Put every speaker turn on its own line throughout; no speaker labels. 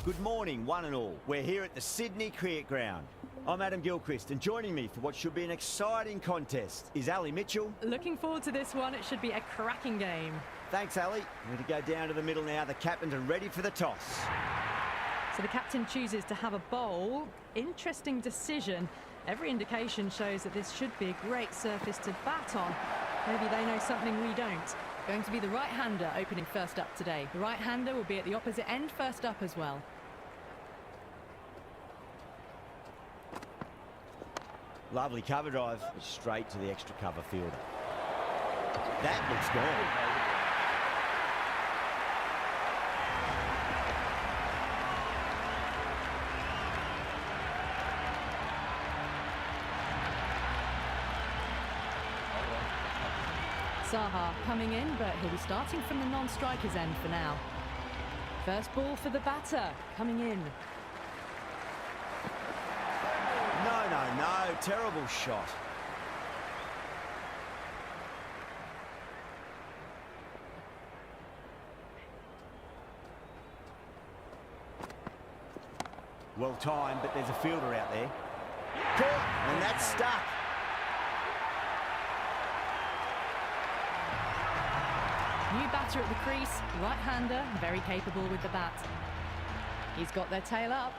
Good morning, one and all. We're here at the Sydney Cricket Ground. I'm Adam Gilchrist, and joining me for what should be an exciting contest is Ali Mitchell.
Looking forward to this one. It should be a cracking game.
Thanks, Ali. We're going to go down to the middle now. The captains are ready for the toss.
So the captain chooses to have a bowl. Interesting decision. Every indication shows that this should be a great surface to bat on. Maybe they know something we don't. Going to be the right-hander opening first up today. The right-hander will be at the opposite end first up as well.
Lovely cover drive, straight to the extra cover fielder. That looks good.
Saha coming in, but he'll be starting from the non-striker's end for now. First ball for the batter, coming in.
No, terrible shot. Well timed, but there's a fielder out there. Caught, and that's stuck.
New batter at the crease, right-hander, very capable with the bat. He's got their tail up.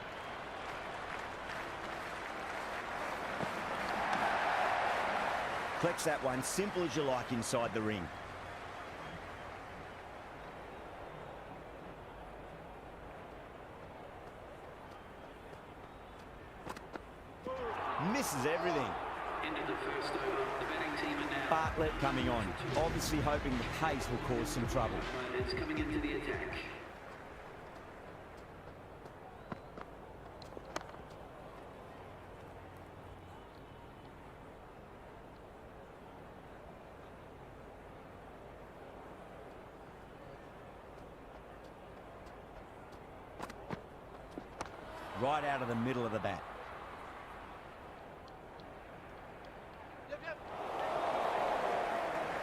Collects that one, simple as you like inside the ring. Misses everything.
Into the first over, the batting team are now.
Bartlett coming on, obviously hoping the pace will cause some trouble.
Players coming into the attack.
Right out of the middle of the bat.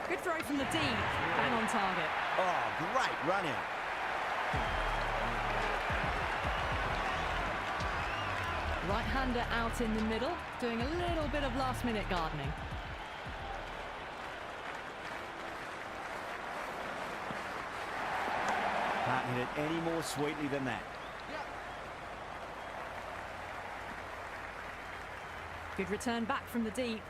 Good throw from the deep, bang on target.
Oh, great run out.
Right-hander out in the middle, doing a little bit of last-minute gardening.
Can't hit it any more sweetly than that.
Good return back from the deep.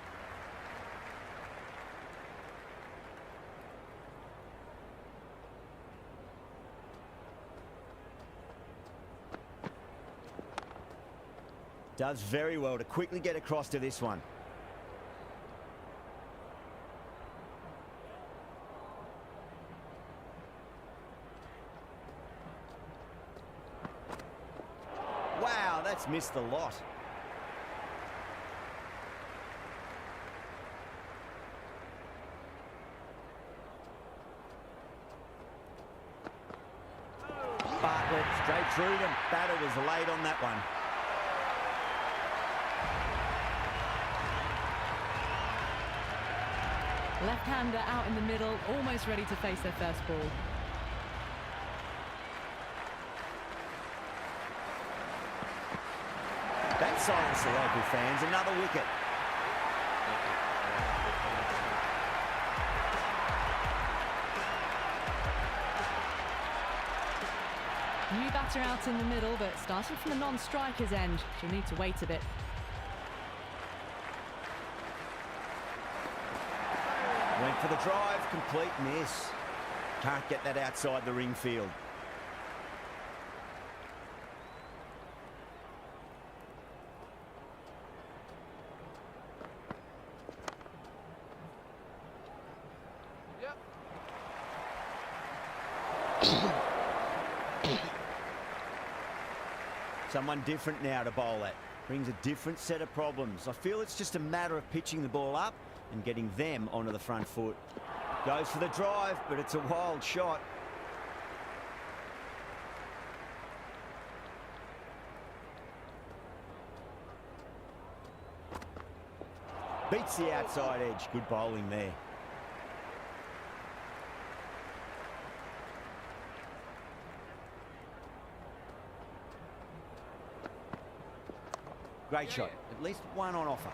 Does very well to quickly get across to this one. Wow, that's missed the lot. Bartlett straight through them. Batter was late on that one.
Left-hander out in the middle, almost ready to face their first ball.
That silenced the local fans. Another wicket.
New batter out in the middle, but starting from the non-striker's end. She'll need to wait a bit.
Went for the drive, complete miss. Can't get that outside the ring field. Someone different now to bowl at. Brings a different set of problems. I feel it's just a matter of pitching the ball up and getting them onto the front foot. Goes for the drive, but it's a wild shot. Beats the outside edge. Good bowling there. Great shot. At least one on offer.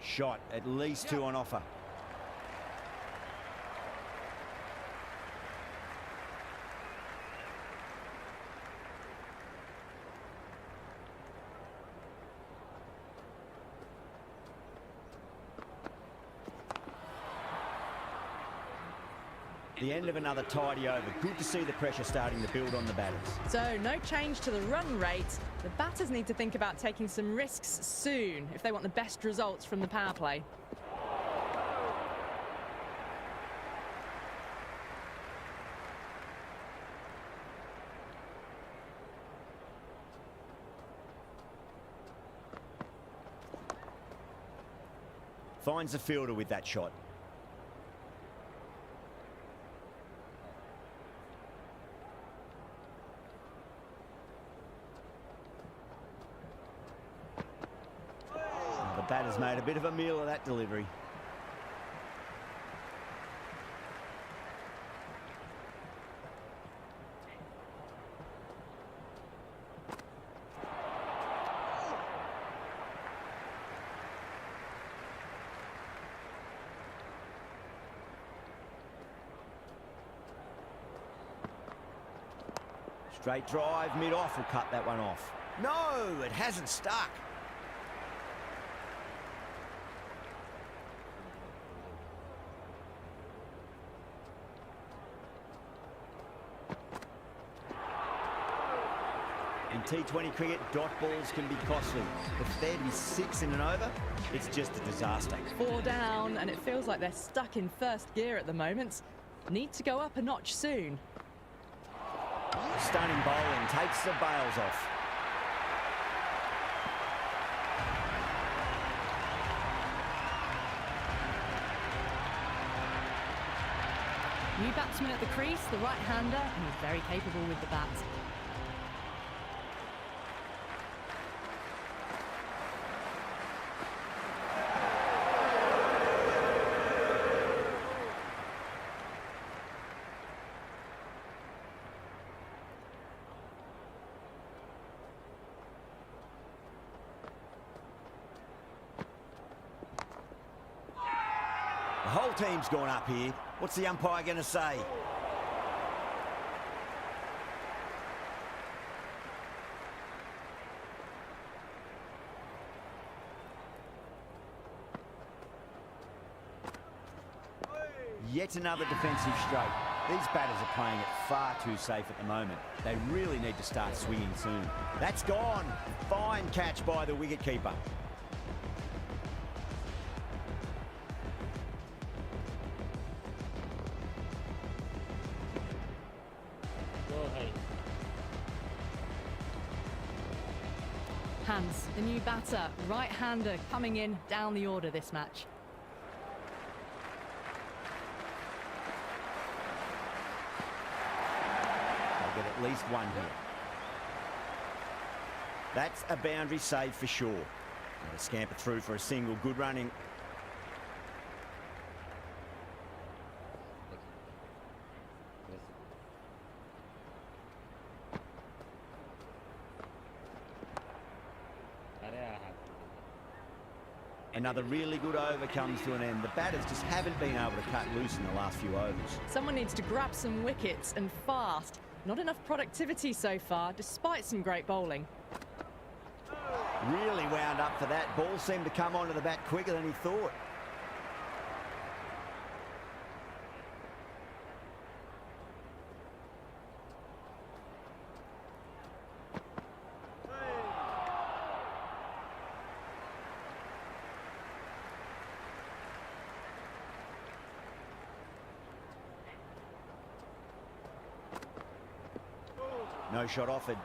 Shot. At least two on offer. The end of another tidy over. Good to see the pressure starting to build on the batters.
So no change to the run rate. The batters need to think about taking some risks soon if they want the best results from the power play.
Finds the fielder with that shot. The batter's made a bit of a meal of that delivery. Straight drive, mid-off will cut that one off. No, it hasn't stuck. In T20 cricket, dot balls can be costly. But for there to be 6 in an over, it's just a disaster.
4 down, and it feels like they're stuck in first gear at the moment. Need to go up a notch soon.
Stunning bowling, takes the bails off.
New batsman at the crease, the right-hander, and he's very capable with the bat.
The whole team's gone up here. What's the umpire going to say? Yet another defensive straight. These batters are playing it far too safe at the moment. They really need to start swinging soon. That's gone. Fine catch by the wicketkeeper.
Hans, the new batter, right-hander, coming in down the order this match.
They'll get at least one here. That's a boundary save for sure. They'll scamper through for a single. Good running. Another really good over comes to an end. The batters just haven't been able to cut loose in the last few overs.
Someone needs to grab some wickets, and fast. Not enough productivity so far, despite some great bowling.
Really wound up for that. Ball seemed to come onto the bat quicker than he thought. No shot offered.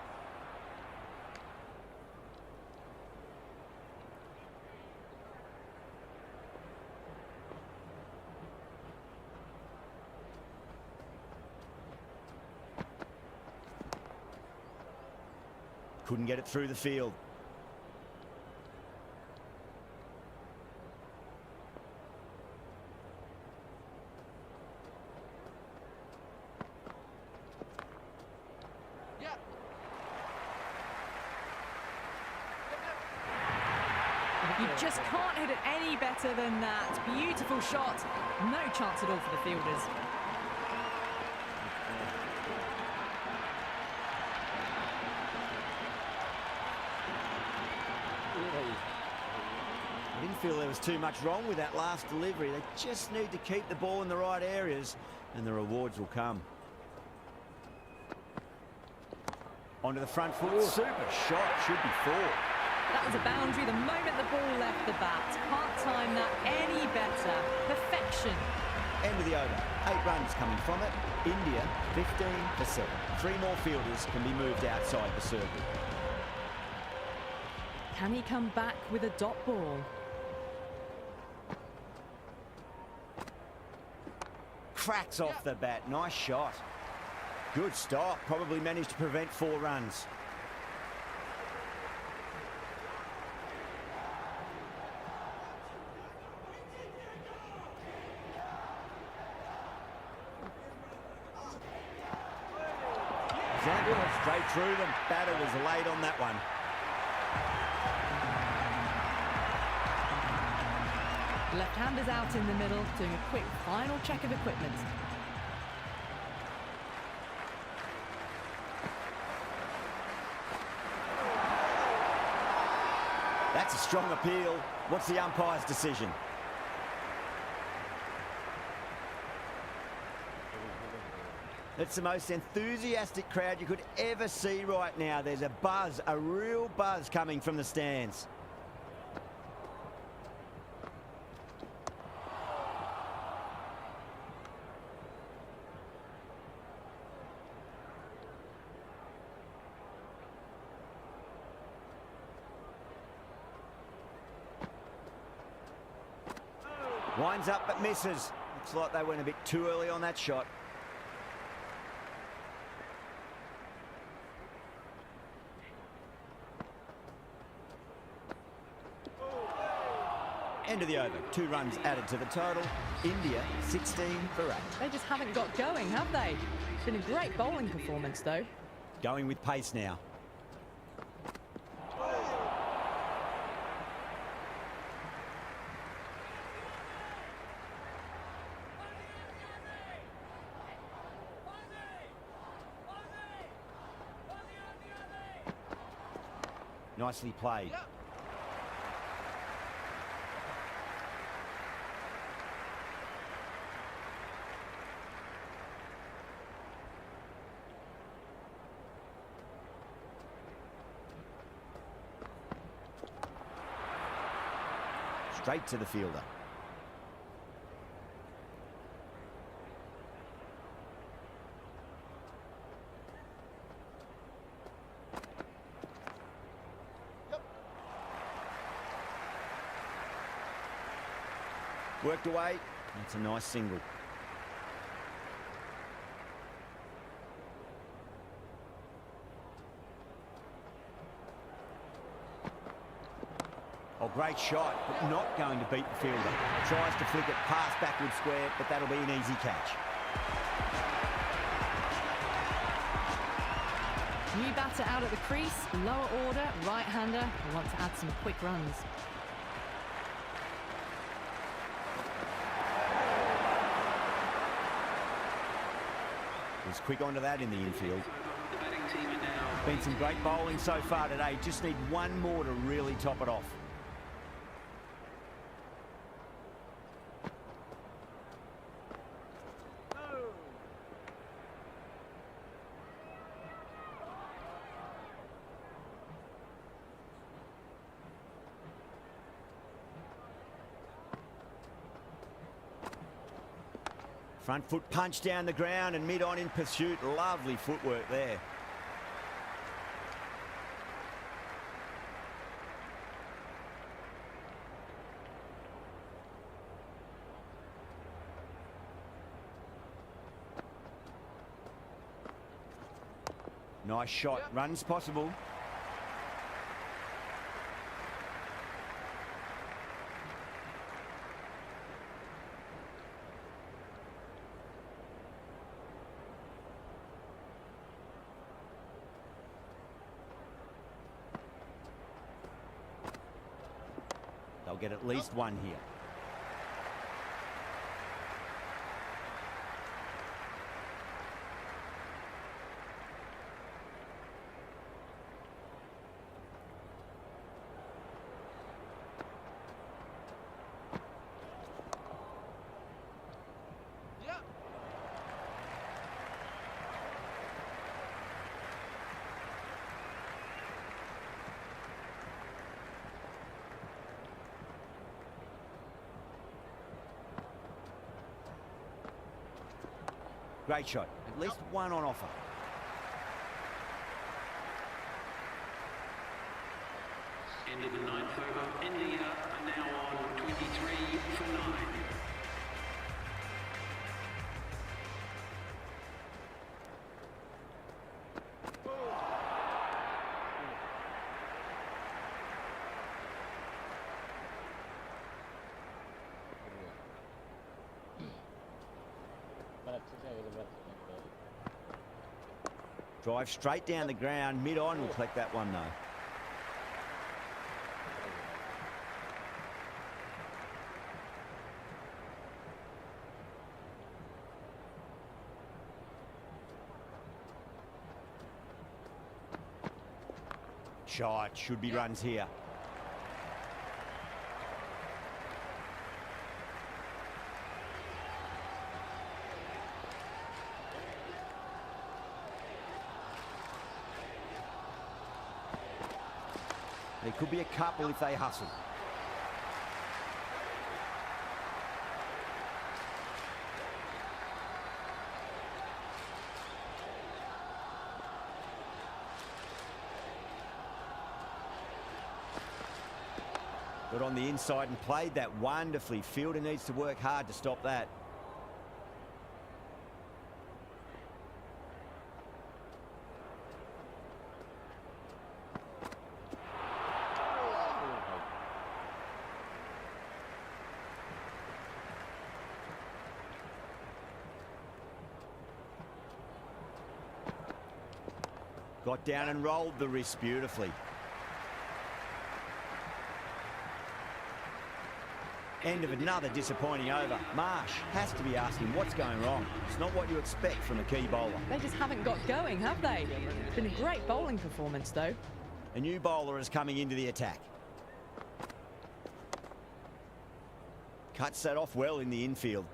Couldn't get it through the field.
You just can't hit it any better than that. Beautiful shot. No chance at all for the fielders.
I didn't feel there was too much wrong with that last delivery. They just need to keep the ball in the right areas and the rewards will come. Onto the front foot. Super shot. Should be 4.
That was a boundary the moment the ball left the bat. Can't time that any better. Perfection.
End of the over. 8 runs coming from it. India 15 for 7. 3 more fielders can be moved outside the circle.
Can he come back with a dot ball?
Cracks off the bat. Nice shot. Good stop. Probably managed to prevent 4 runs. Zampa straight through them. Batter was late on that one.
Left-handers out in the middle, doing a quick final check of equipment.
That's a strong appeal. What's the umpire's decision? It's the most enthusiastic crowd you could ever see right now. There's a buzz, a real buzz coming from the stands. Winds up but misses. Looks like they went a bit too early on that shot. End of the over. 2 runs added to the total. India 16 for 8.
They just haven't got going, have they? It's been a great bowling performance, though.
Going with pace now. Nicely played. Straight to the fielder. Worked away. That's a nice single. Oh, great shot, but not going to beat the fielder. Tries to flick it past backward square, but that'll be an easy catch.
New batter out at the crease, lower order, right-hander, who want to add some quick runs.
He's quick onto that in the infield.
The batting team are now
Been some great bowling so far today. Just need one more to really top it off. Front foot punch down the ground and mid-on in pursuit. Lovely footwork there. Nice shot. Runs possible. They'll get at least one here. Great shot. At least one on offer.
End of the ninth over. India are now on 23 for 9.
Drive straight down the ground, mid-on, will collect that one though. Shot, should be runs here. There could be a couple if they hustle. Got on the inside and played that wonderfully. Fielder needs to work hard to stop that. Got down and rolled the wrist beautifully. End of another disappointing over. Marsh has to be asking what's going wrong. It's not what you expect from a key bowler.
They just haven't got going, have they? It's been a great bowling performance, though.
A new bowler is coming into the attack. Cuts that off well in the infield.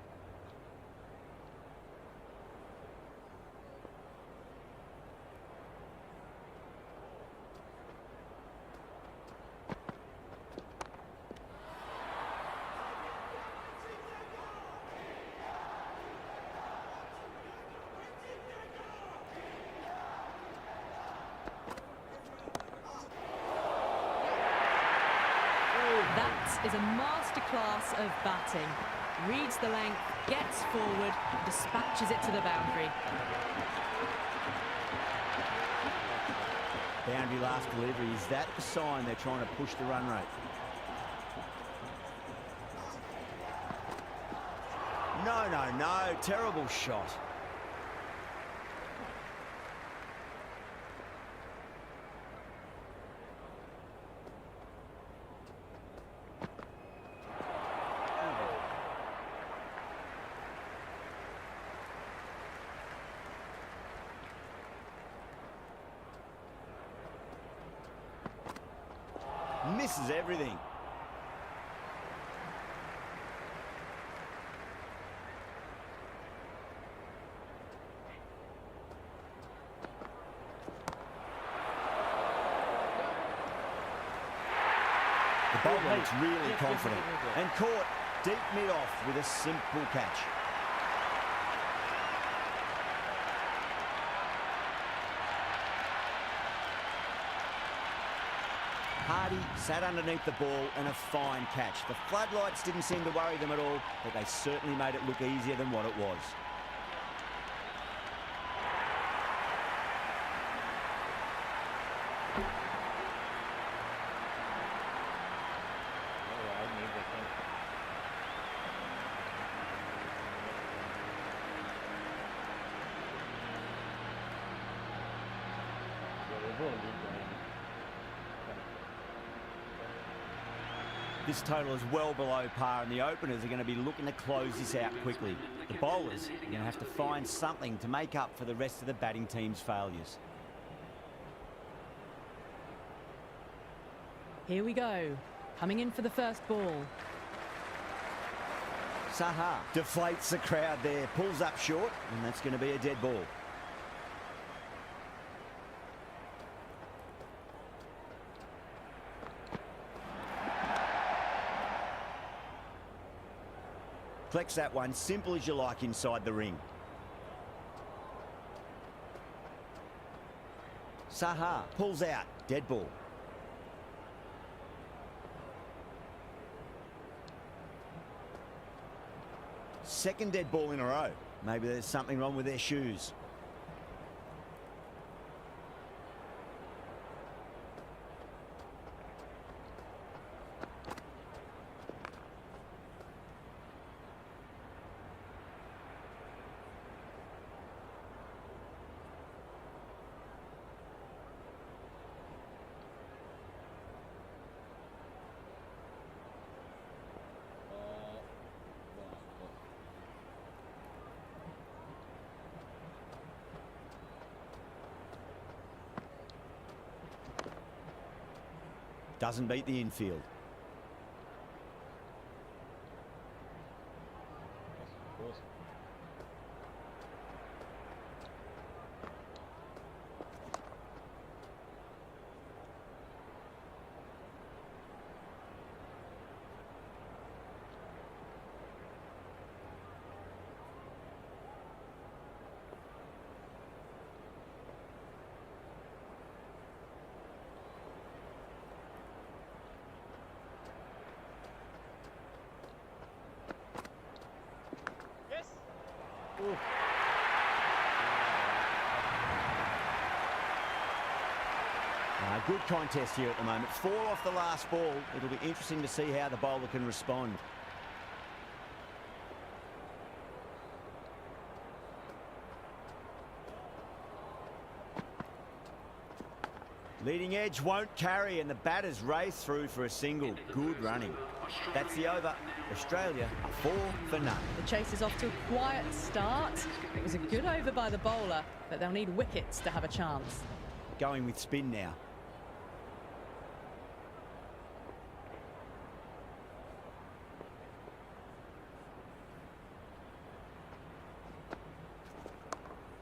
That is a masterclass of batting. Reads the length, gets forward, dispatches it to the boundary.
Boundary last delivery. Is that the sign they're trying to push the run rate? No, no, no. Terrible shot. Misses everything. The bowler looks really confident and caught deep mid-off with a simple catch. Hardy sat underneath the ball and a fine catch. The floodlights didn't seem to worry them at all, but they certainly made it look easier than what it was. This total is well below par, and the openers are going to be looking to close this out quickly. The bowlers are going to have to find something to make up for the rest of the batting team's failures.
Here we go. Coming in for the first ball.
Saha deflates the crowd there, pulls up short, and that's going to be a dead ball. Collects that one, simple as you like, inside the ring. Saha pulls out, dead ball. Second dead ball in a row. Maybe there's something wrong with their shoes. Doesn't beat the infield. Good contest here at the moment. 4 off the last ball. It'll be interesting to see how the bowler can respond. Leading edge won't carry, and the batters race through for a single. Good running. That's the over. Australia are 4 for none.
The chase is off to a quiet start. It was a good over by the bowler, but they'll need wickets to have a chance.
Going with spin now.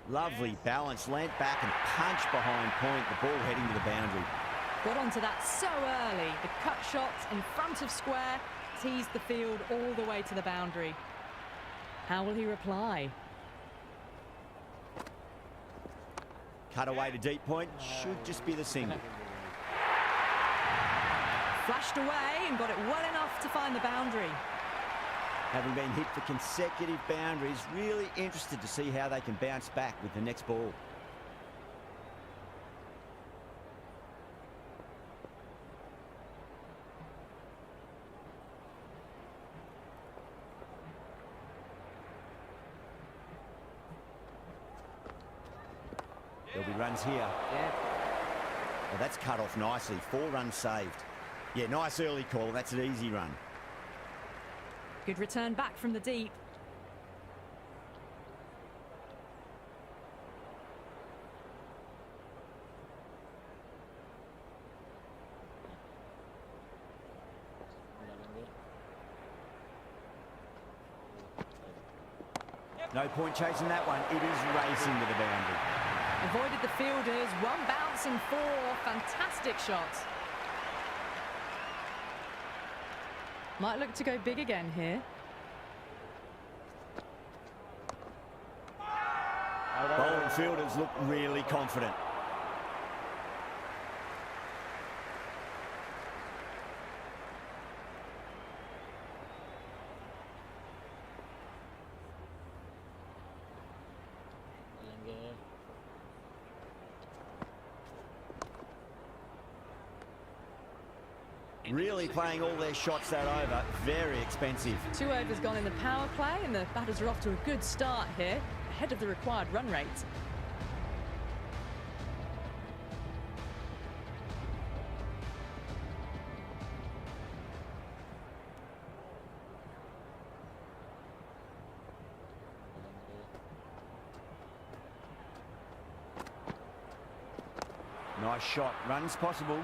Lovely balance, leant back and punch behind point, the ball heading to the boundary.
Got onto that so early. The cut shot in front of square teased the field all the way to the boundary. How will he reply?
Cut away to deep point, should just be the single.
Flashed away and got it well enough to find the boundary.
Having been hit for consecutive boundaries, really interested to see how they can bounce back with the next ball. There'll be runs here.
Yeah.
Well, that's cut off nicely. 4 runs saved. Yeah, nice early call. That's an easy run.
Good return back from the deep.
No point chasing that one. It is racing to the boundary.
Avoided the fielders. 1 bounce and 4. Fantastic shot. Might look to go big again here.
Bowling fielders look really confident. Really playing all their shots that over. Very expensive.
2 overs gone in the power play, and the batters are off to a good start here, ahead of the required run rate.
Nice shot. Runs possible.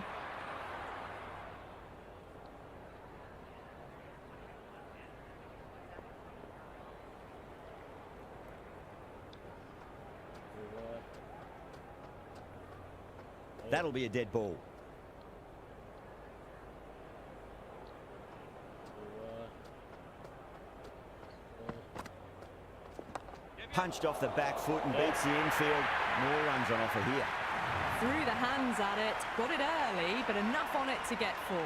That'll be a dead ball. Punched off the back foot and beats the infield. More runs on offer here.
Threw the hands at it, got it early, but enough on it to get 4.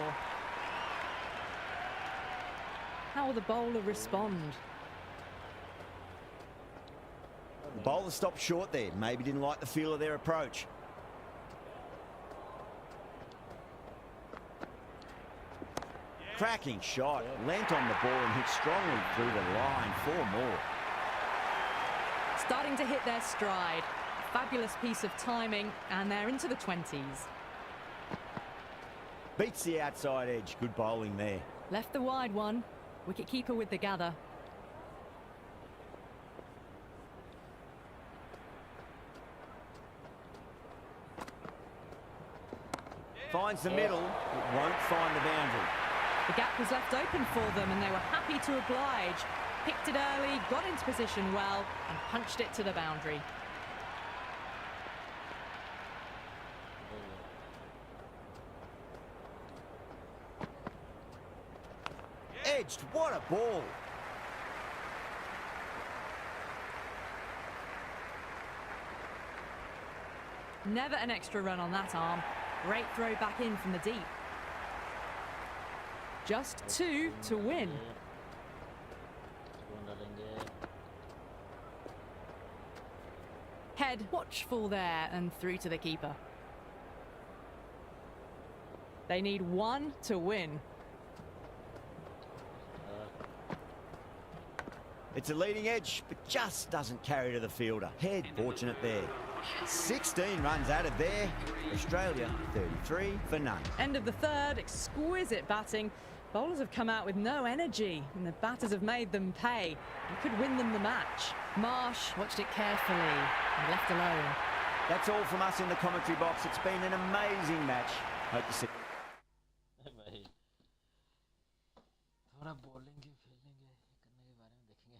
How will the bowler respond?
The bowler stopped short there. Maybe didn't like the feel of their approach. Cracking shot. Lent on the ball and hit strongly through the line. 4 more.
Starting to hit their stride. Fabulous piece of timing, and they're into the 20s.
Beats the outside edge. Good bowling there.
Left the wide one. Wicket-keeper with the gather.
Finds the middle. It won't find the boundary.
The gap was left open for them, and they were happy to oblige. Picked it early, got into position well, and punched it to the boundary.
Edged. What a ball.
Never an extra run on that arm. Great throw back in from the deep. Just 2 to win. Head watchful there and through to the keeper. They need 1 to win.
It's a leading edge, but just doesn't carry to the fielder. Head fortunate there. 16 runs added there. Australia 33 for none.
End of the third, exquisite batting. Bowlers have come out with no energy, and the batters have made them pay. It could win them the match. Marsh watched it carefully and left alone.
That's all from us in the commentary box. It's been an amazing match. Hope to see.
भाई थोड़ा bowling की fielding करने के बारे में देखेंगे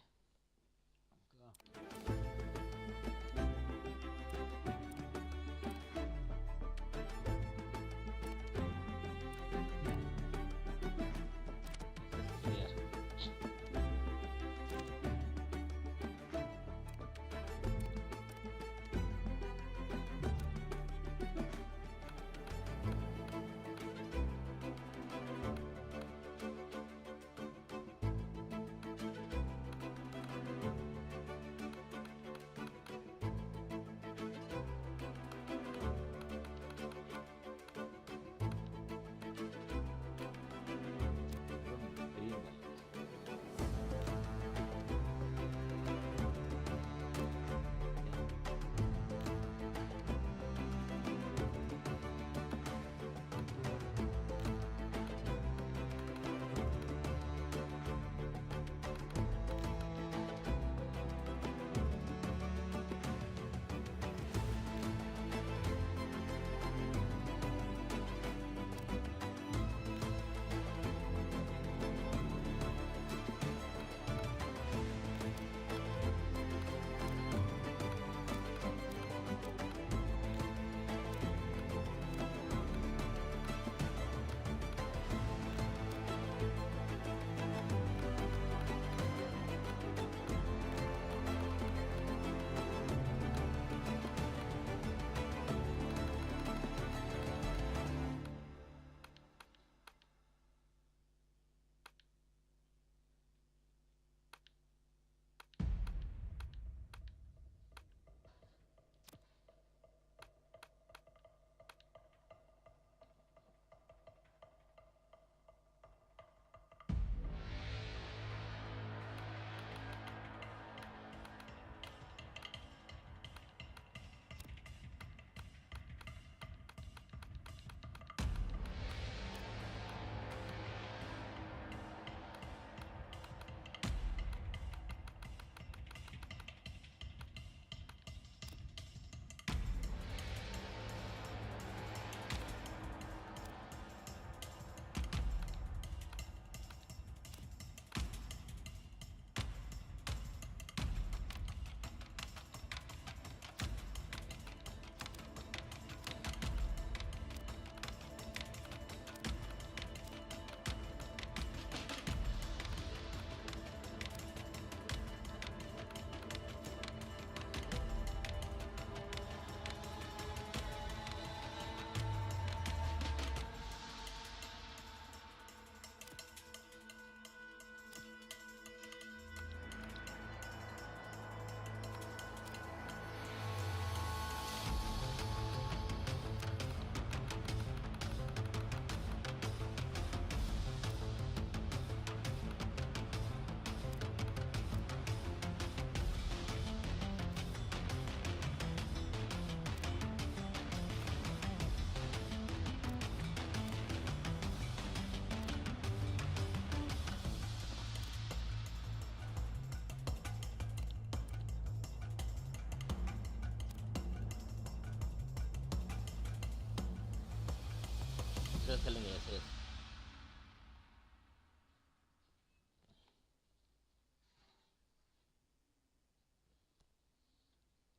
SS खेलेंगे SS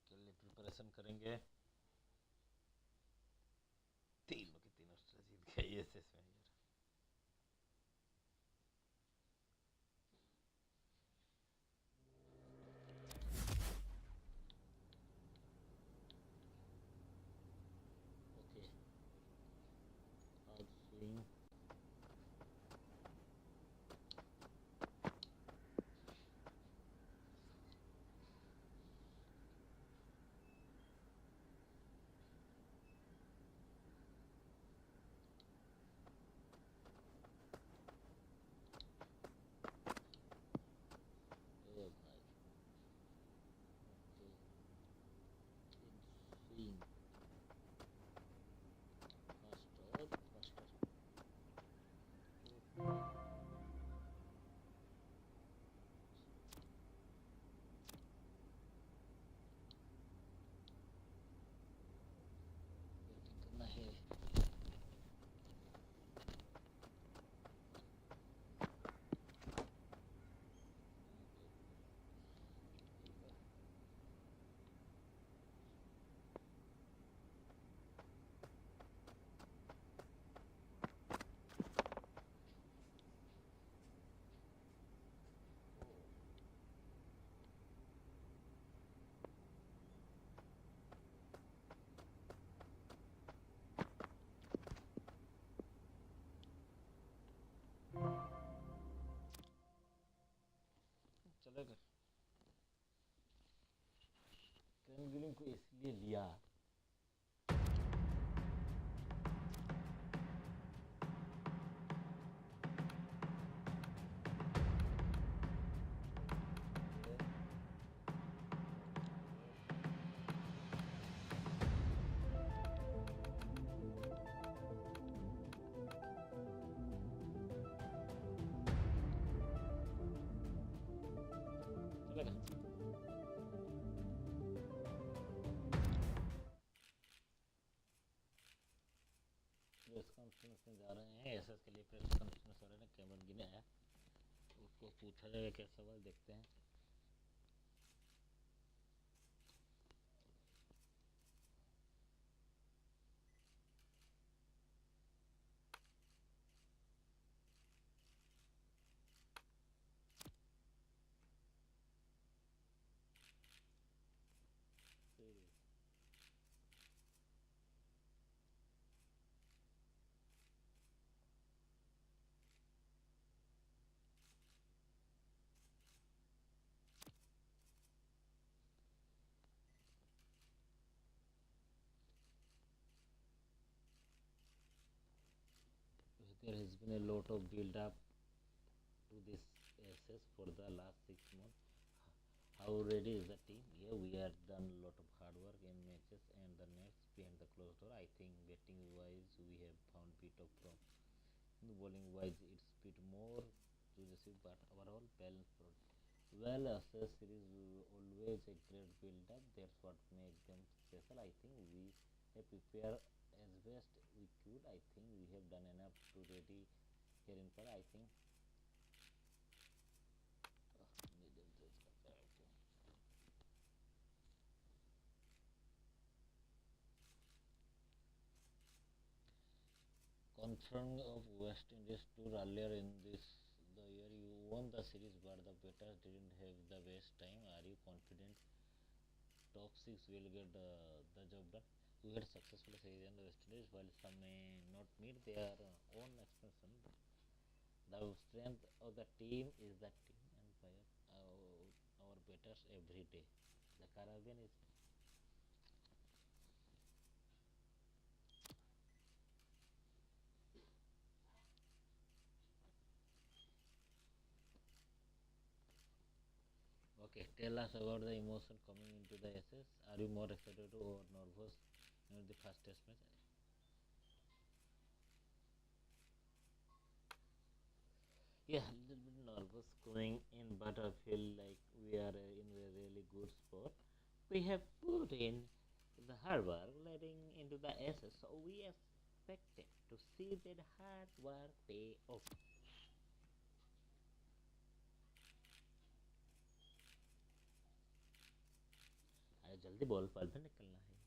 के लिए प्रिपरेशन करेंगे तीनों के तीनों जीत गए SS में यार ओके आउट स्विंग ए भाई ओके इन स्विंग faster करना है चलेगा कैन गिलिंग को इसलिए लिया चलेगा प्रेस कॉन्फ्रेंस में जा रहे हैं एसएस के लिए प्रेस कॉन्फ्रेंस हो रहा है कैमरन गिने आया उसको पूछा जाएगा क्या सवाल देखते हैं there has been a lot of build up to this SS for the last 6 months. How ready is the team? Yeah, we have done a lot of hard work in matches and the nets behind the closed door. I think batting wise we have found bit of problem. In the bowling wise it's bit more aggressive but overall balanced product. Well, SS series always a great build up. That's what makes them special. I think we have prepared as best we could. I think we have done enough to ready here in Para. I think medium size okay. Confirmed of West Indies tour earlier in this the year. You won the series, but the batters didn't have the best time. Are you confident top six will get the job done? We had successful series in the West Indies, while some may not meet their own expectation. The strength of the team is the team and fire our batters every day. The Caribbean is okay. Tell us about the emotion coming into the SS. Are you more excited or nervous in the first test match? Yeah, a little bit nervous going in, but I feel like we are in a really good spot. We have put in the hard work letting into the SS, so we have expected to see their hard work pay off. अरे जल्दी ball पर भी निकलना है.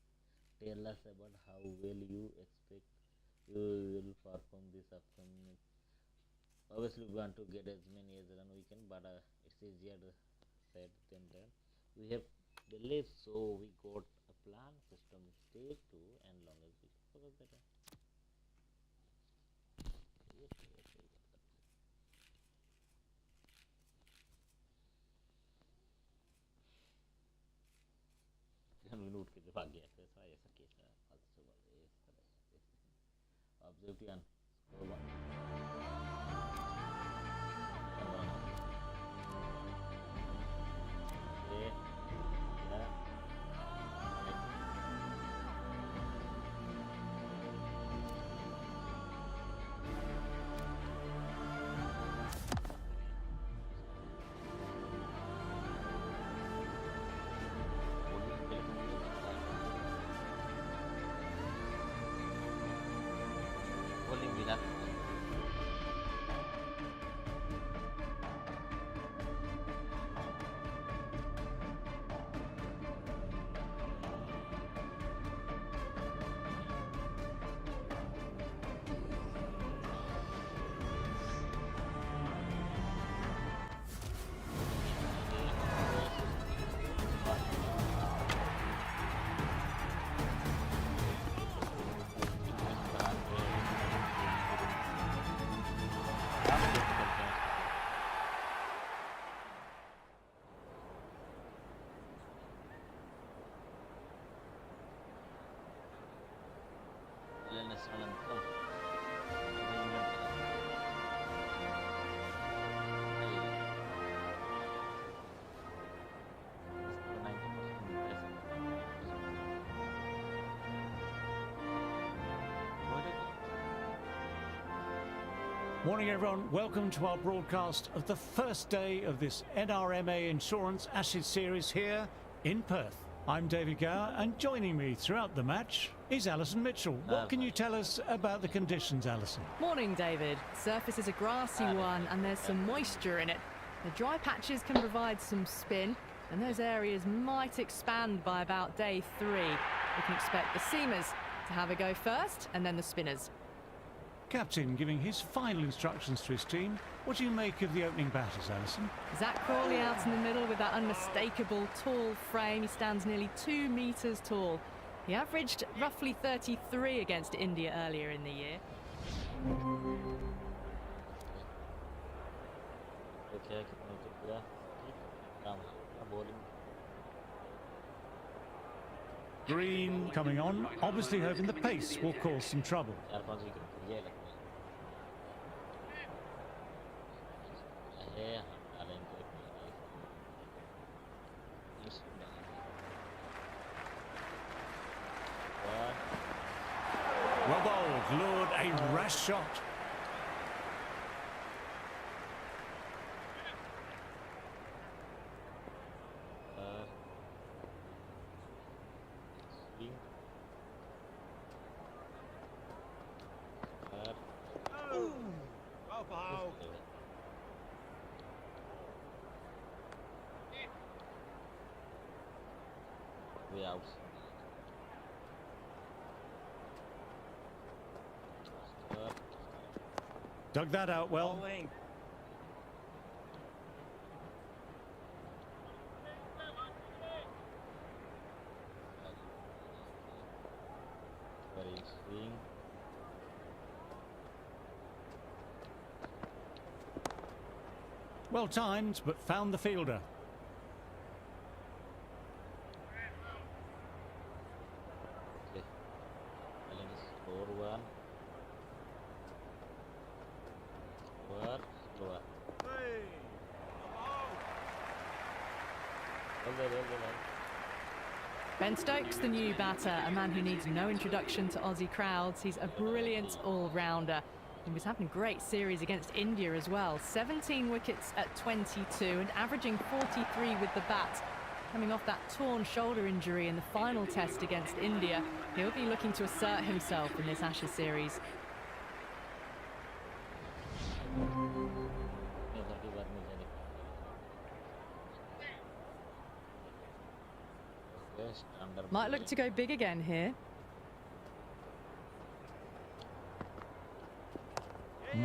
Tell us about how well you expect you will perform this upcoming. Obviously, we want to get as many as run we can, but it's easier said than done. We have believed, so we got a plan, system, stay to, and long as we focus better. हम note के भाग गया था ऐसा case है फालतू वाले इस तरह ऑब्जेक्टिव स्कोर 1 ये bowling Virat.
Morning everyone, welcome to our broadcast of the first day of this NRMA Insurance Ashes Series here in Perth. I'm David Gower and joining me throughout the match is Alison Mitchell. What can you tell us about the conditions, Alison?
Morning, David. Surface is a grassy one and there's some moisture in it. The dry patches can provide some spin and those areas might expand by about day 3. We can expect the seamers to have a go first and then the spinners.
Captain giving his final instructions to his team. What do you make of the opening batters, Alison?
Zach Crawley out in the middle with that unmistakable tall frame. He stands nearly 2 metres tall. He averaged roughly 33 against India earlier in the year.
Green coming on, obviously hoping the pace will cause some trouble. Well bowled, lured a rash shot.
Out.
Dug that out well.
Swing.
Well timed, but found the fielder.
Ben Stokes, the new batter, a man who needs no introduction to Aussie crowds. He's a brilliant all-rounder. He was having a great series against India as well. 17 wickets at 22 and averaging 43 with the bat. Coming off that torn shoulder injury in the final test against India, he'll be looking to assert himself in this Ashes series. Might look to go big again here.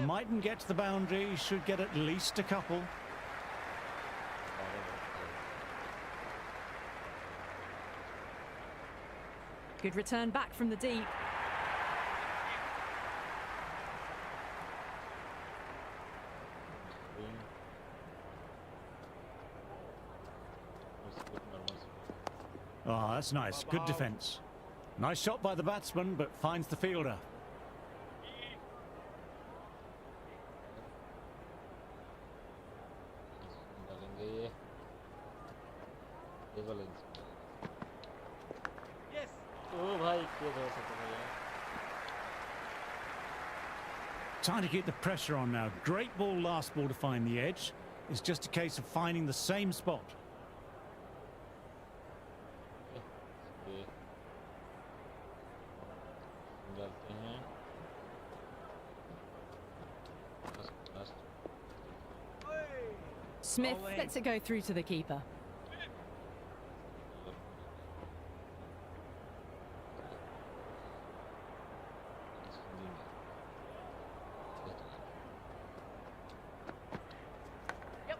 Mightn't get to the boundary, should get at least a couple.
Good return back from the deep.
Oh, that's nice. Good defence. Nice shot by the batsman, but finds the fielder. Trying to keep the pressure on now. Great ball, last ball to find the edge. It's just a case of finding the same spot.
Smith lets it go through to the keeper.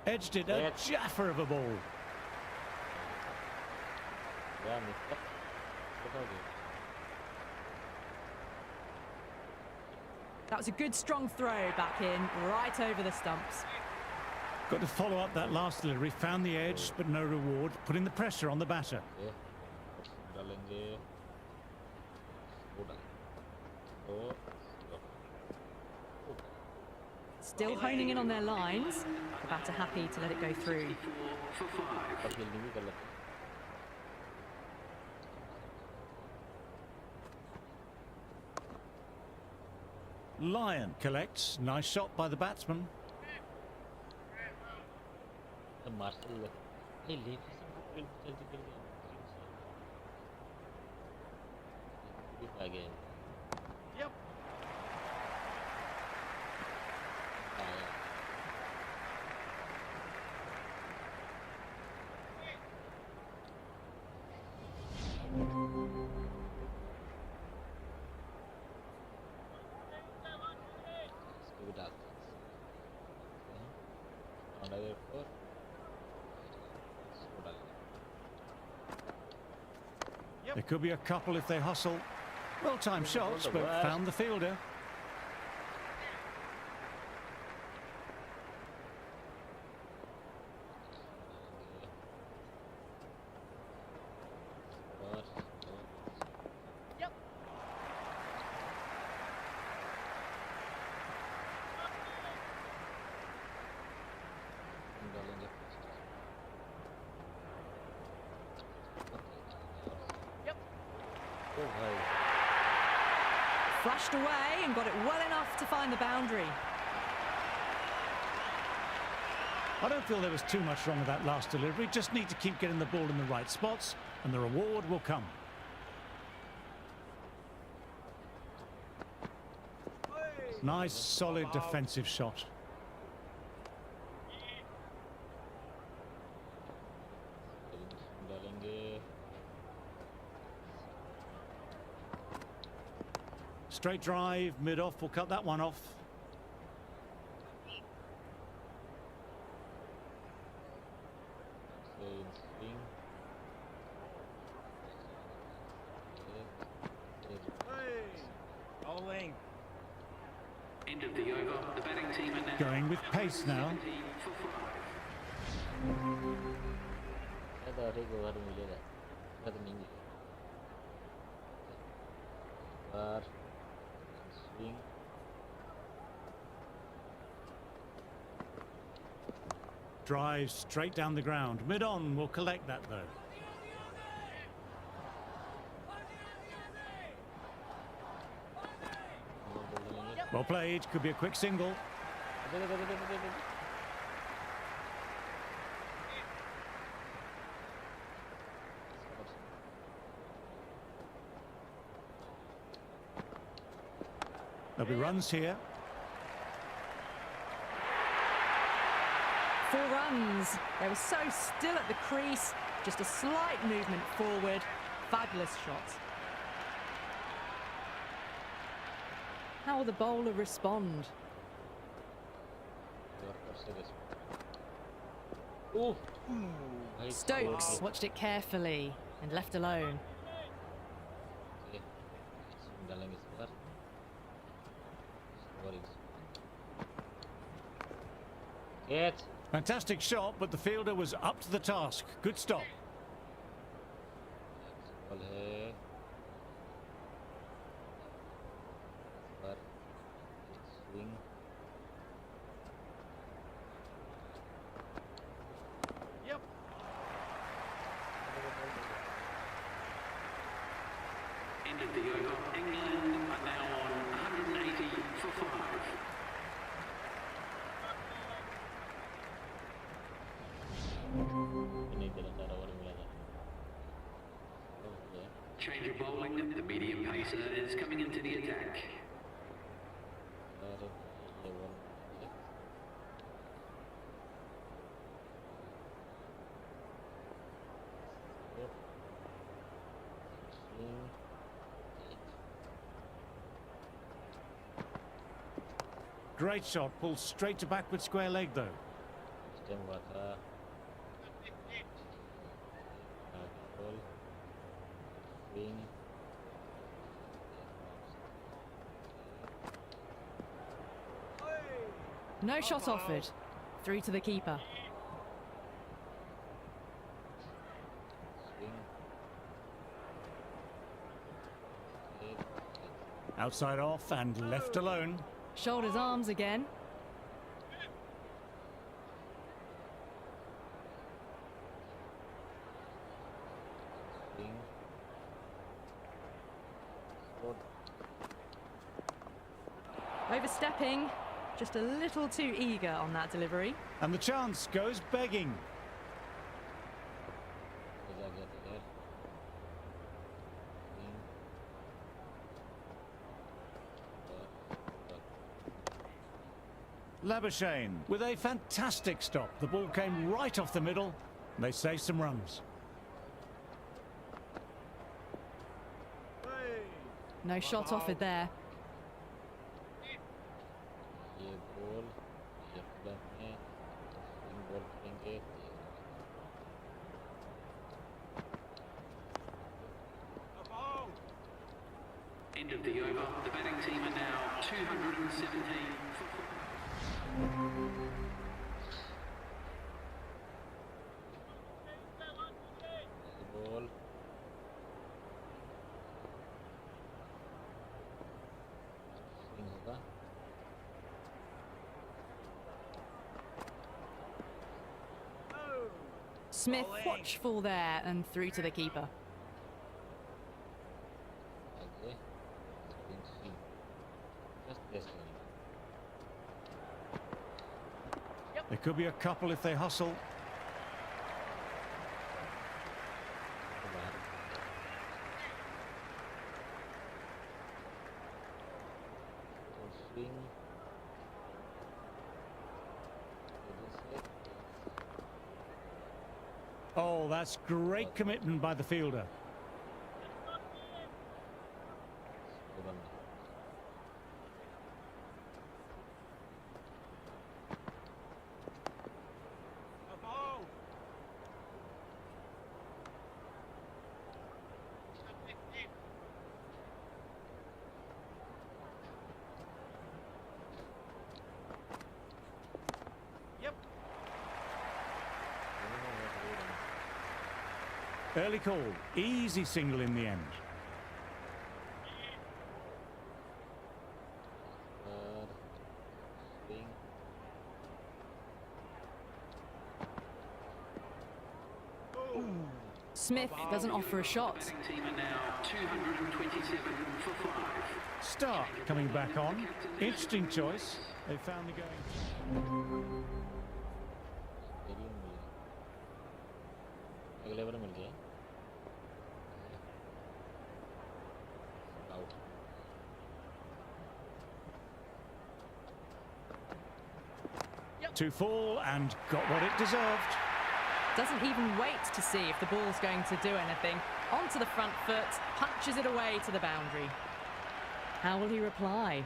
Edged it, a jaffer of a ball.
That was a good strong throw back in, right over the stumps.
Got to follow up that last delivery, found the edge, but no reward, putting the pressure on the batter.
Still honing in on their lines. The batter happy to let it go through.
Lyon collects. Nice shot by the batsman.
Yep.
There could be a couple if they hustle. Well-timed shots, but found the fielder.
Flashed away and got it well enough to find the boundary.
I don't feel there was too much wrong with that last delivery. Just need to keep getting the ball in the right spots, and the reward will come. Nice, solid defensive shot. Straight drive, mid-off, will cut that one off.
Bowling.
End of the over. The batting team are now
Going with pace now. Drive straight down the ground. Mid-on will collect that though. Well played, could be a quick single. There'll be runs here.
4 runs. They were so still at the crease. Just a slight movement forward. Fabulous shot. How will the bowler respond?
Oh,
Stokes watched it carefully and left alone.
Catch.
Fantastic shot, but the fielder was up to the task. Good stop.
Ball है पर swing
Yep.
End of the over. England are now on 180 for 5.
नहीं देना चाह रहा और मिला था
Change of bowling. The medium pacer is coming into the attack.
और ये ball swing
Great shot, pulled straight to backward square leg though.
इस टाइम हुआ था ball swing
No shot offered. Through to the keeper.
Swing
Outside off and left alone.
Shoulders arms again.
Swing sport
Overstepping. Just a little too eager on that delivery.
And the chance goes begging.
जा गया था यार swing
Labuschagne with a fantastic stop. The ball came right off the middle. They saved some runs.
Hey.
No shot offered there.
ये ball left back में swing ball करेंगे
End of the over. The batting team are now 217 for 5.
Ball swing होगा
Smith watchful there and through to the keeper.
आगे swing swing just place करेंगे
There could be a couple if they hustle.
बाहर और swing इधर से
Oh, that's great commitment by the fielder.
Slow बंदा
Yep.
Early call. Easy single in the end.
और swing
Smith doesn't offer a shot.
Batting team are now 227 for 5.
Stark coming back on. Interesting choice. They found the going.
Very मिल गया अगले बार मिल गया out
To fall and got what it deserved.
Doesn't even wait to see if the ball's going to do anything. Onto the front foot, punches it away to the boundary. How will he reply?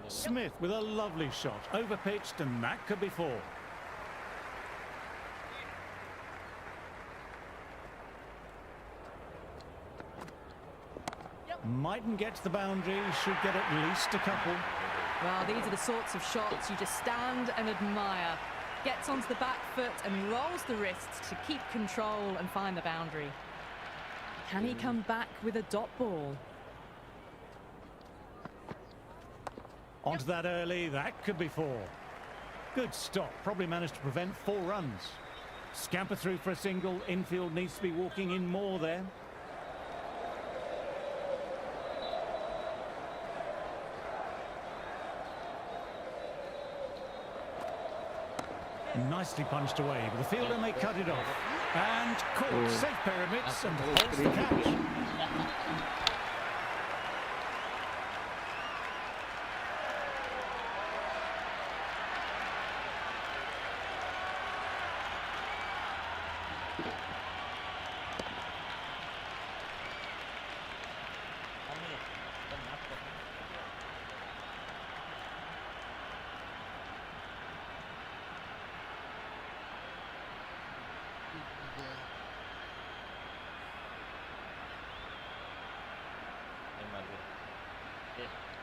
Smith with a lovely shot. Overpitched and that could be four. Mightn't get to the boundary, should get at least a couple.
Well, these are the sorts of shots you just stand and admire. Gets onto the back foot and rolls the wrists to keep control and find the boundary. Can he come back with a dot ball?
Onto that early, that could be four. Good stop, probably managed to prevent 4 runs. Scamper through for a single, infield needs to be walking in more there. Nicely punched away, but the fielder may cut it off. And caught, safe pyramids and holds the catch.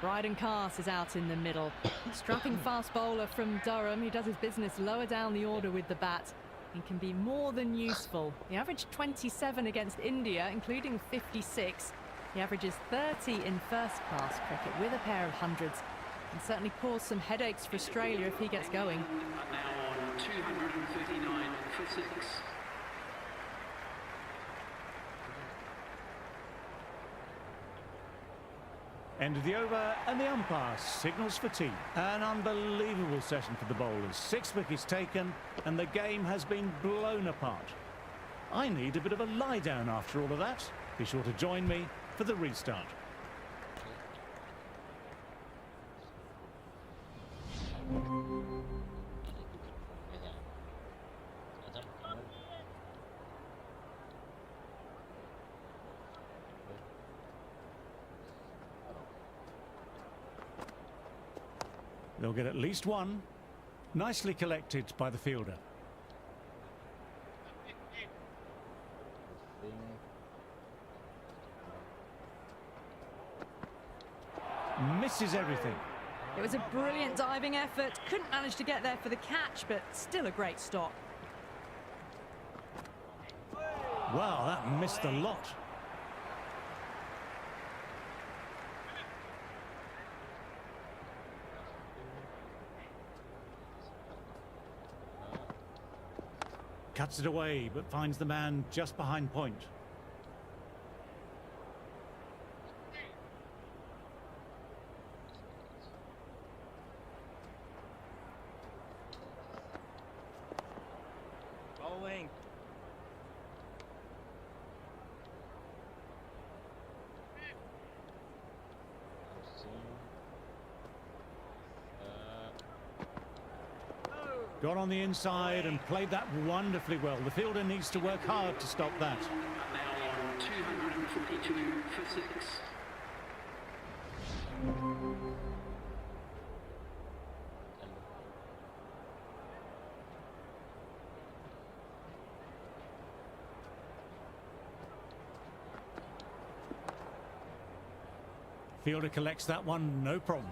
Bryden Cass is out in the middle. Strapping fast bowler from Durham. He does his business lower down the order with the bat. He can be more than useful. He averaged 27 against India, including 56. He averages 30 in first-class cricket with a pair of hundreds. And certainly cause some headaches for Australia if he gets going.
Are now on 239 for 6.
End of the over and the umpire signals for tea. An unbelievable session for the bowlers. 6 wickets taken and the game has been blown apart. I need a bit of a lie down after all of that. Be sure to join me for the restart. They'll get at least one. Nicely collected by the fielder. Misses everything.
It was a brilliant diving effort. Couldn't manage to get there for the catch, but still a great stop.
Wow, that missed a lot. Cuts it away, but finds the man just behind point.
Bowling.
Got on the inside and played that wonderfully well. The fielder needs to work hard to stop that.
Are now on 242 for 6.
Fielder collects that one, no problem.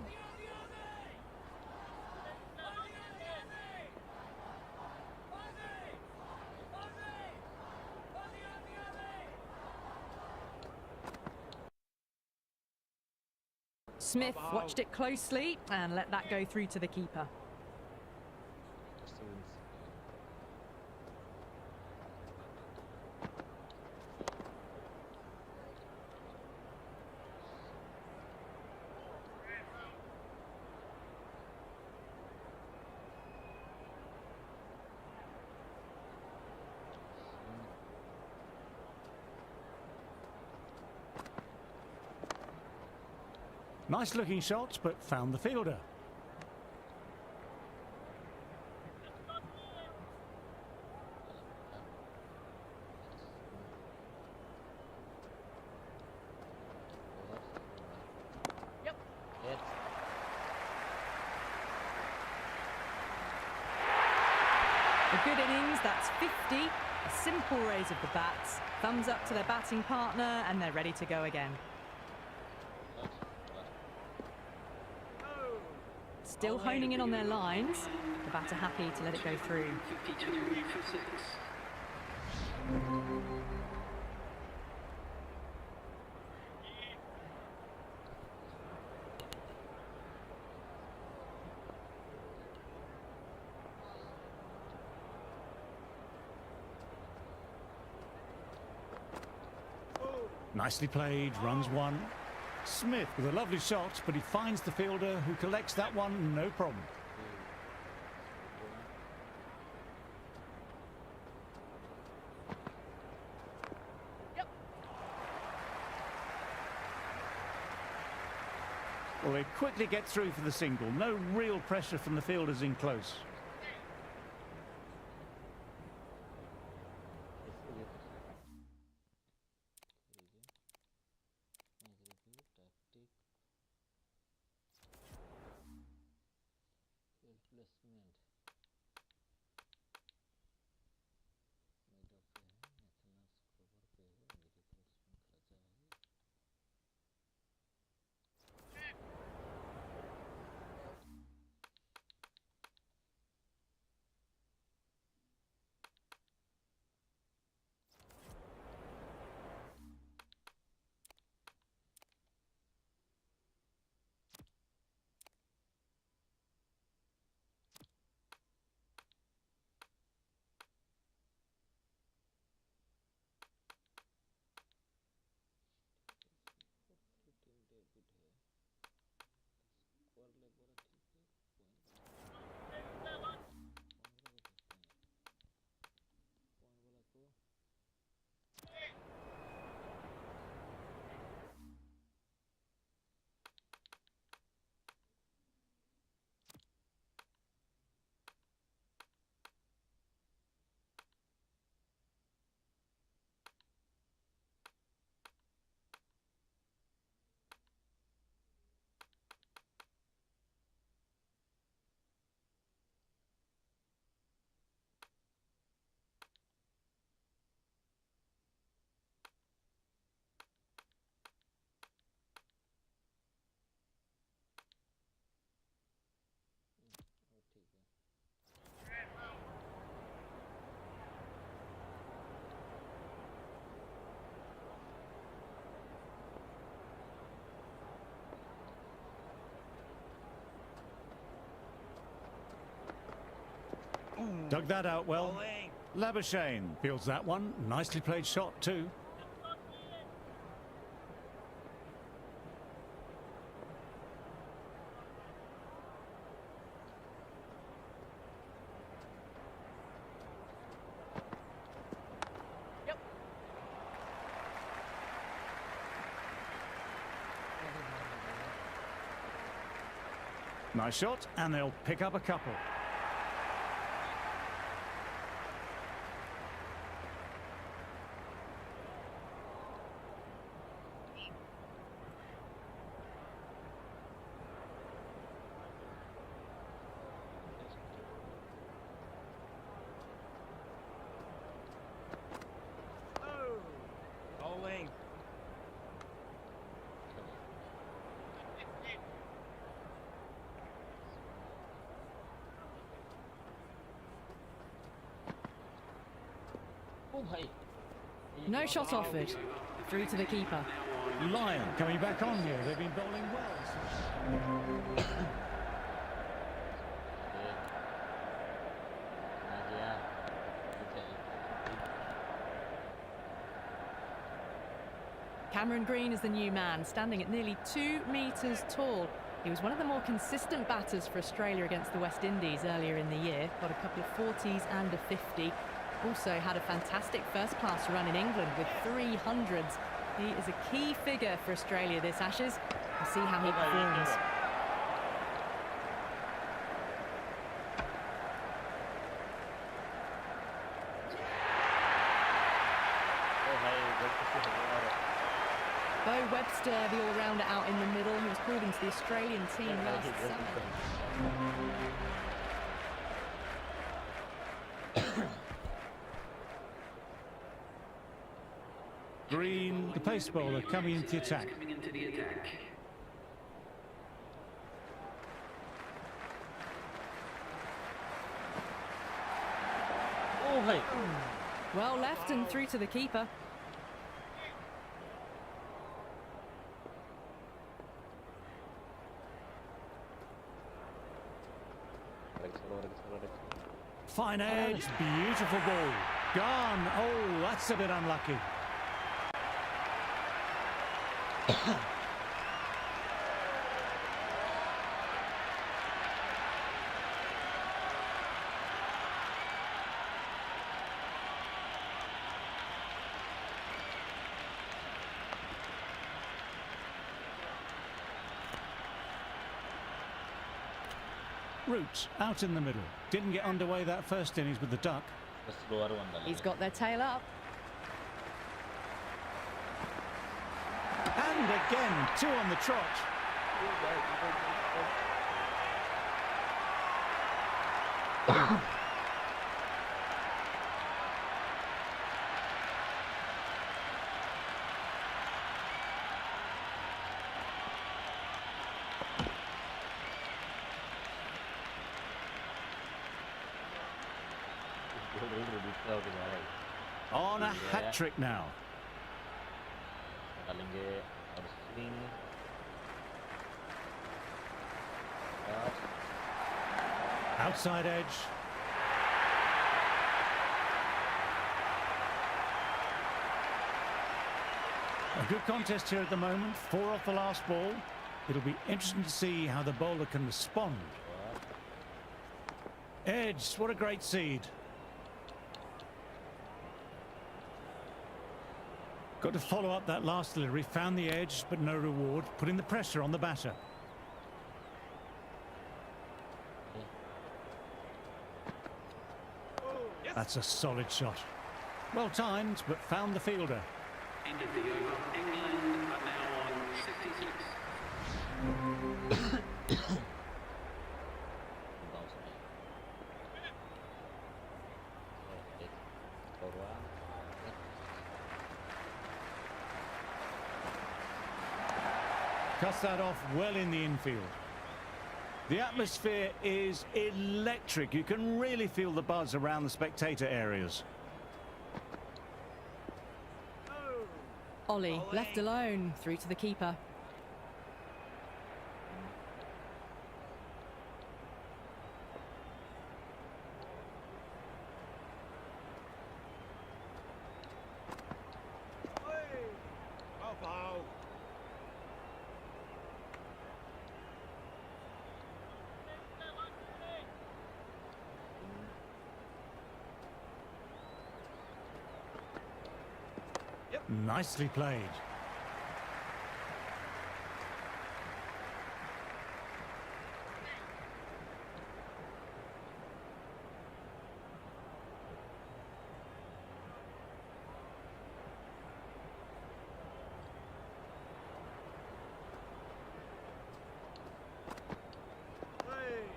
Smith watched it closely and let that go through to the keeper.
Nice looking shots, but found the fielder.
Yep.
Yes.
A good innings, that's 50. A simple raise of the bats. Thumbs up to their batting partner, and they're ready to go again. Still honing in on their lines. The batter happy to let it go through.
52 for 6.
Nicely played, runs one. Smith with a lovely shot, but he finds the fielder who collects that one, no problem.
Yep.
Well, they quickly get through for the single. No real pressure from the fielders in close.
Replacement made of national cover पे है मेरे replacement खर्चा है debit है score ले बड़ा ठीक है पॉइंट वाला को ठीक है
Dug that out well.
Bowling.
Labuschagne fields that one. Nicely played shot too.
Yep.
Nice shot, and they'll pick up a couple.
Bowling.
ओ भाई
No shot offered. Through to the keeper.
Lyon coming back on here. They've been bowling well.
आ गया
Cameron Green is the new man, standing at nearly 2 metres tall. He was one of the more consistent batters for Australia against the West Indies earlier in the year. Got a couple of 40s and a 50. Also had a fantastic first-class run in England with 300s. He is a key figure for Australia this Ashes. We'll see how he performs. Bo Webster, the all-rounder out in the middle, who was called into the Australian team last summer.
Green, the pace bowler, coming into the attack.
Coming into the attack.
Oh, hey.
Well left and through to the keeper.
Fine edge, beautiful ball. Gone. Oh, that's a bit unlucky. Root out in the middle. Didn't get underway that first innings with the duck.
He's got their tail up.
And again, 2 on the trot. On a hat-trick now. Outside edge. A good contest here at the moment. 4 off the last ball. It'll be interesting to see how the bowler can respond. Edge, what a great seed. Got to follow up that last delivery. Found the edge, but no reward. Putting the pressure on the batter. That's a solid shot. Well timed, but found the fielder.
End of the over. England are now on 66.
Cuts that off well in the infield. The atmosphere is electric. You can really feel the buzz around the spectator areas.
Ollie left alone, through to the keeper.
Nicely played.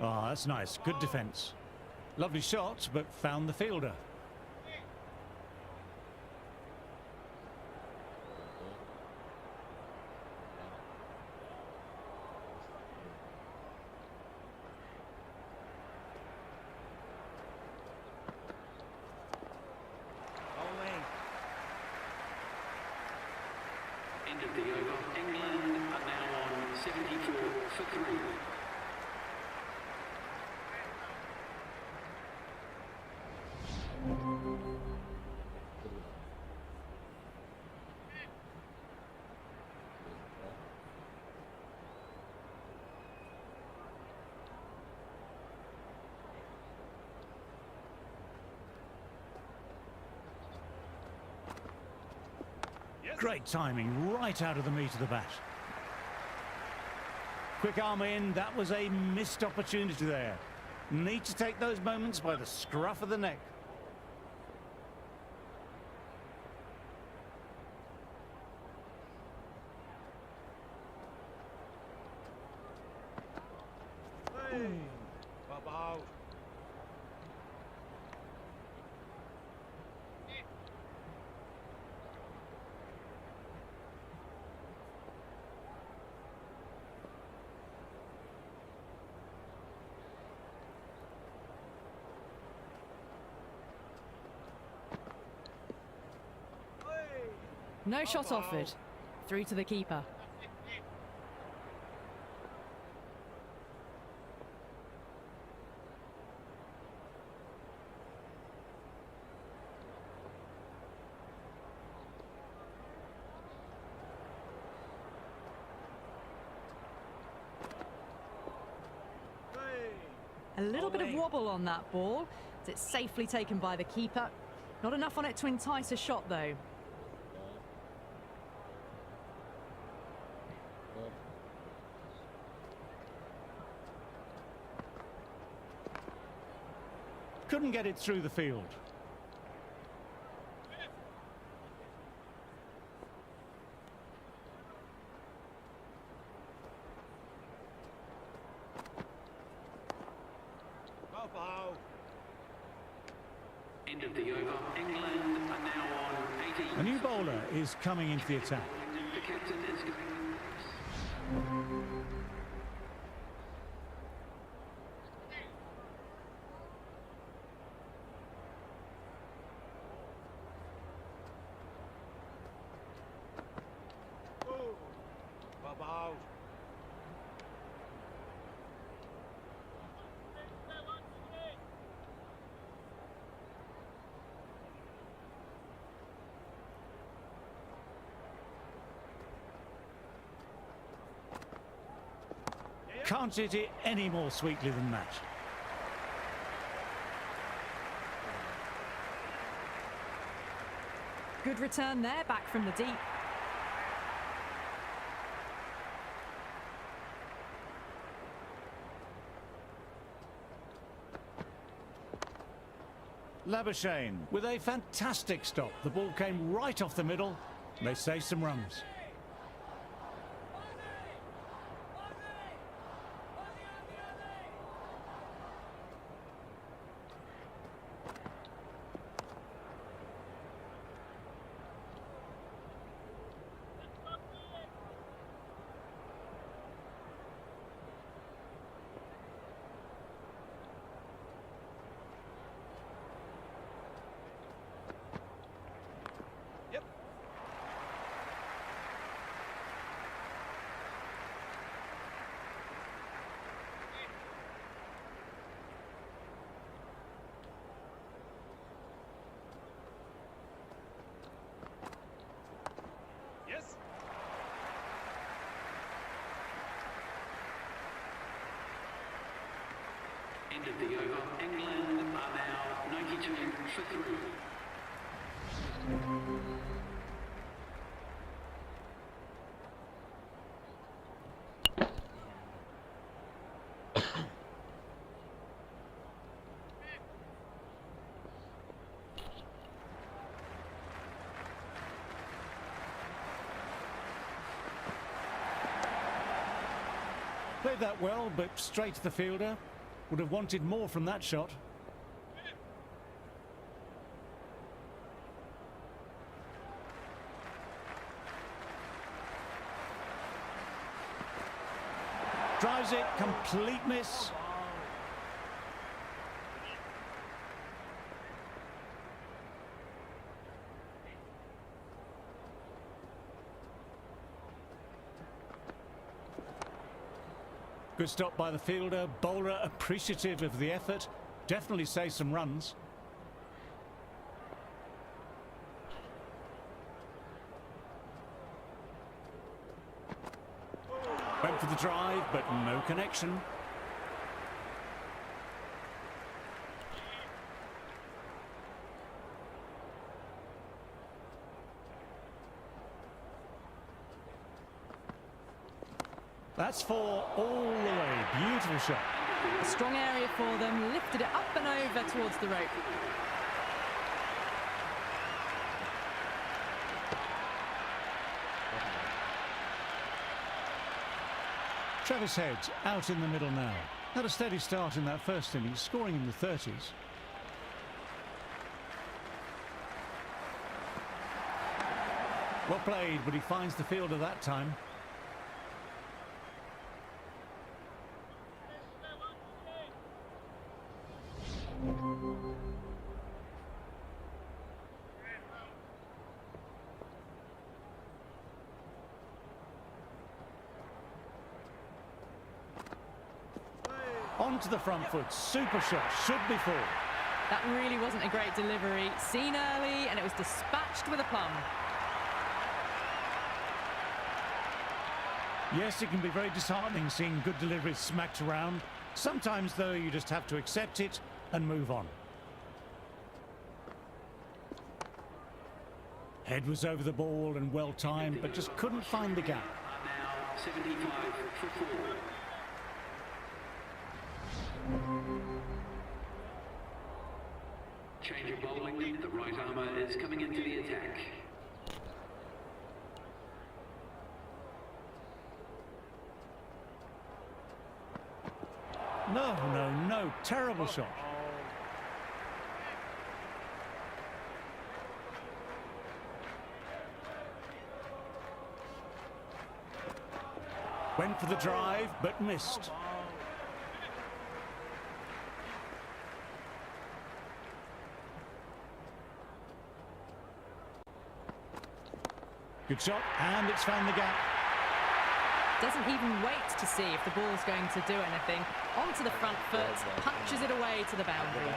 Ah, that's nice. Good defence. Lovely shot, but found the fielder.
End of the over. England are now on 74 for 3.
Great timing, right out of the meat of the bat. Quick arm in, that was a missed opportunity there. Need to take those moments by the scruff of the neck.
No shot offered. Through to the keeper. A little bit of wobble on that ball. It's safely taken by the keeper. Not enough on it to entice a shot though.
Couldn't get it through the field.
End of the over. England are now on 18.
A new bowler is coming into the attack.
The captain is going.
Can't hit it any more sweetly than that.
Good return there, back from the deep.
Labuschagne with a fantastic stop. The ball came right off the middle. They save some runs.
End of the over. England are now 92 for 3.
Played that well, but straight to the fielder. Would have wanted more from that shot. Drives it, complete miss. Good stop by the fielder. Bowler appreciative of the effort. Definitely saves some runs. Went for the drive, but no connection. That's 4 all the way. Beautiful shot.
A strong area for them, lifted it up and over towards the rope.
Travis Head out in the middle now. Had a steady start in that first innings, scoring in the 30s. Well played, but he finds the fielder that time. On to the front foot, super shot, should be 4.
That really wasn't a great delivery. Seen early, and it was dispatched with a plum.
Yes, it can be very disheartening seeing good deliveries smacked around. Sometimes, though, you just have to accept it and move on. Head was over the ball and well timed, but just couldn't find the gap.
Now 75 for 4. Change of bowling. The right armour is coming into the attack.
No, terrible shot. Went for the drive, but missed. Good shot, and it's found the gap.
Doesn't even wait to see if the ball's going to do anything. Onto the front foot, punches it away to the boundary.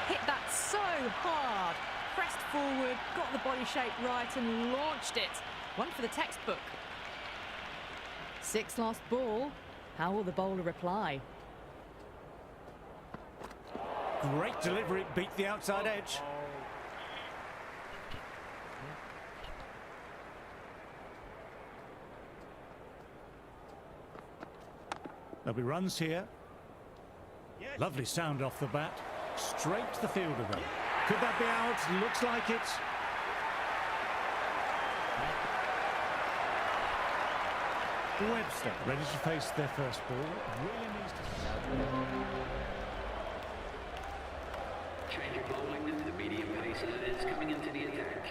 Hit that so hard. Pressed forward, got the body shape right and launched it. One for the textbook. 6 last ball. How will the bowler reply?
Great delivery, beat the outside edge. There'll be runs here. Lovely sound off the bat. Straight to the fielder though. Could that be out? Looks like it. Webster ready to face their first ball. Really needs to...
Change of bowling. The medium pacer is coming into the attack.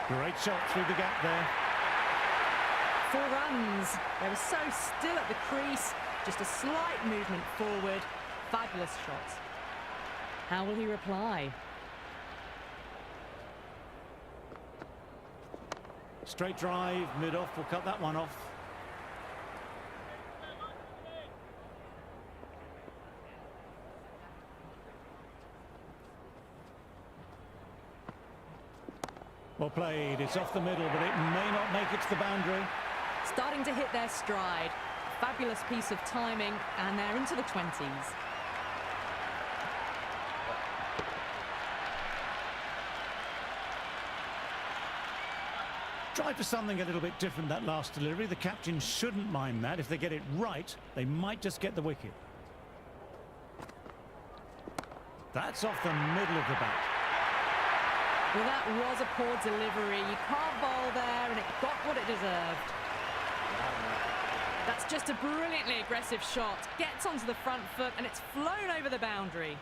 Great shot through the gap there.
4 runs. They were so still at the crease. Just a slight movement forward. Fabulous shot. How will he reply?
Straight drive, mid-off, will cut that one off. Well played, it's off the middle, but it may not make it to the boundary.
Starting to hit their stride. Fabulous piece of timing, and they're into the 20s.
Tried for something a little bit different that last delivery. The captain shouldn't mind that. If they get it right, they might just get the wicket. That's off the middle of the bat.
Well, that was a poor delivery. You can't bowl there, and it got what it deserved. That's just a brilliantly aggressive shot. Gets onto the front foot, and it's flown over the boundary.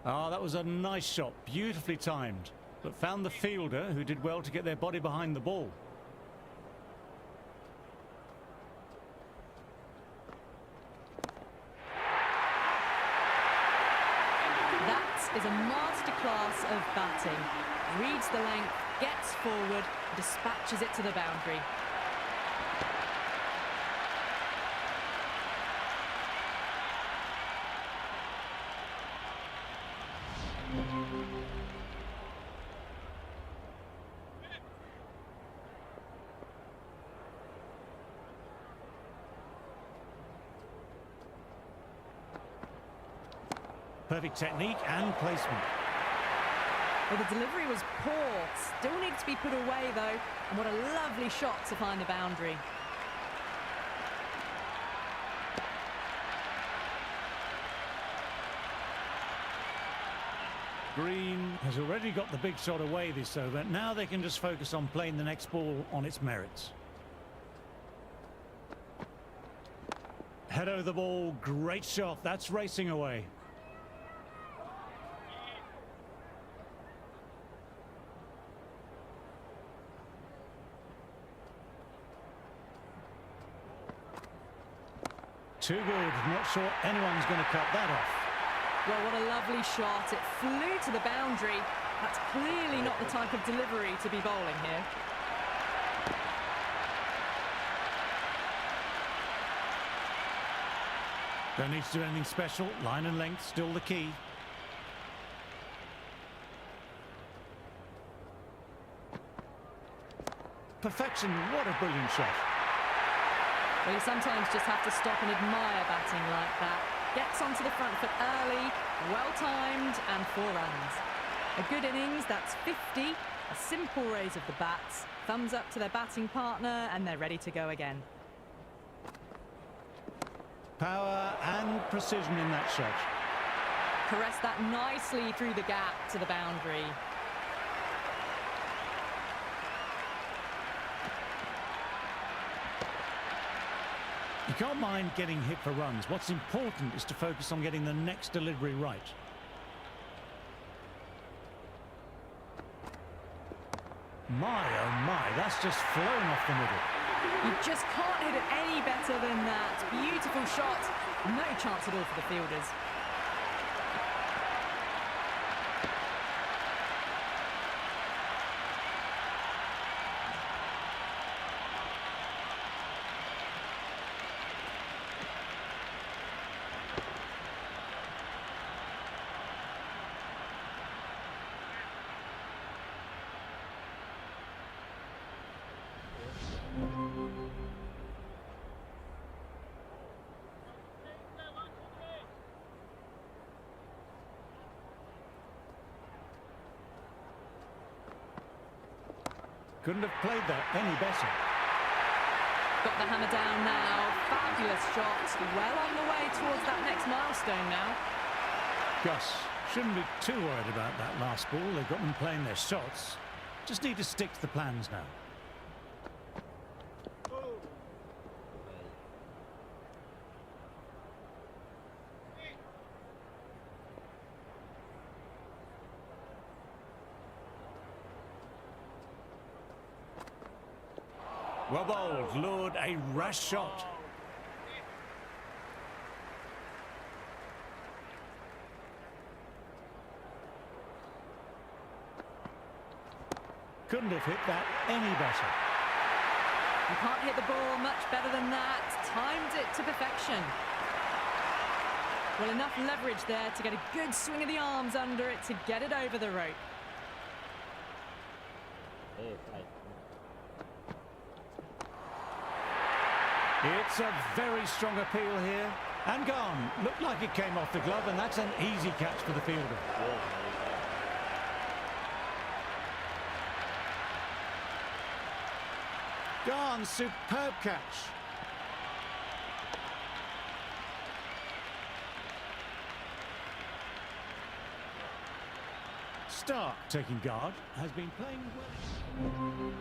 Ah, that was a nice shot, beautifully timed, but found the fielder, who did well to get their body behind the ball.
That is a masterclass of batting. Reads the length, gets forward, dispatches it to the boundary.
Perfect technique and placement.
Well, the delivery was poor. Still needs to be put away, though. And what a lovely shot to find the boundary.
Green has already got the big shot away this over. Now they can just focus on playing the next ball on its merits. Head over the ball, great shot. That's racing away. Too good. Not sure anyone's going to cut that off.
Well, what a lovely shot. It flew to the boundary. That's clearly not the type of delivery to be bowling here.
Don't need to do anything special. Line and length still the key. Perfection. What a brilliant shot.
Well, you sometimes just have to stop and admire batting like that. Gets onto the front foot early, well-timed, and 4 runs. A good innings, that's 50. A simple raise of the bats. Thumbs up to their batting partner, and they're ready to go again.
Power and precision in that shot.
Caressed that nicely through the gap to the boundary.
You can't mind getting hit for runs. What's important is to focus on getting the next delivery right. My, oh my, that's just flown off the middle.
You just can't hit it any better than that. Beautiful shot. No chance at all for the fielders.
Couldn't have played that any better.
Got the hammer down now. Fabulous shot. Well on the way towards that next milestone now.
Gus, shouldn't be too worried about that last ball. They've got them playing their shots. Just need to stick to the plans now. Well bowled, lured a rash shot. Couldn't have hit that any better.
You can't hit the ball much better than that. Timed it to perfection. Well, enough leverage there to get a good swing of the arms under it to get it over the rope.
Hey, fight.
It's a very strong appeal here. And gone. Looked like it came off the glove, and that's an easy catch for the fielder. Gone. Superb catch. Stark, taking guard, has been playing well.